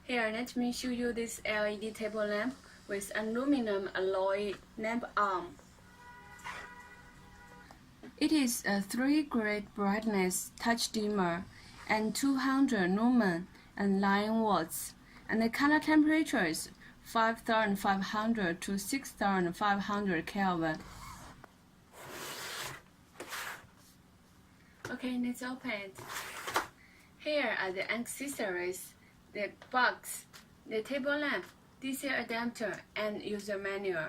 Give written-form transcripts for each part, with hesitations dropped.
Here, let me show you this LED table lamp with aluminum alloy lamp arm. It is a 3-grade brightness touch dimmer and 200 lumen and 9 watts, and the color temperature is 5,500 to 6,500 Kelvin. Okay, let's open it. Here are the accessories: the box, the table lamp, DC adapter, and user manual.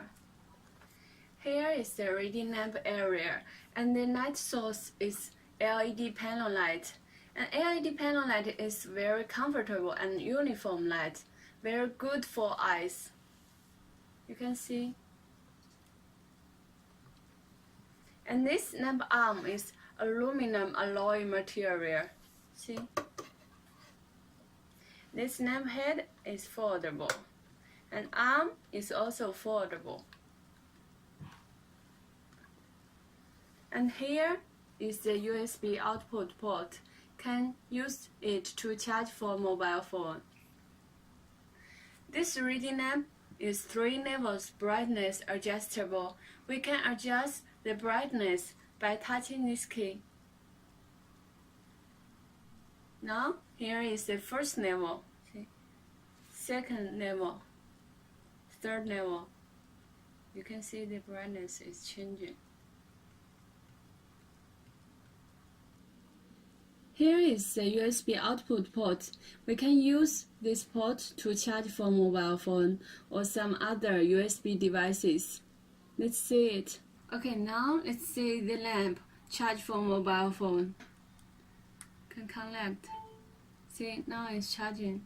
Here is the reading lamp area, and the light source is LED panel light. An LED panel light is very comfortable and uniform light, very good for eyes. You can see. And this lamp arm is aluminum alloy material. See? This lamp head is foldable, and arm is also foldable. And here is the USB output port. Can use it to charge for mobile phone. This reading lamp is 3 levels brightness adjustable. We can adjust the brightness by touching this key. Now, here is the first level, see? Second level, third level. You can see the brightness is changing. Here is the USB output port. We can use this port to charge for mobile phone or some other USB devices. Let's see it. Okay, now let's see the lamp charge for mobile phone. Can connect. See, now it's charging.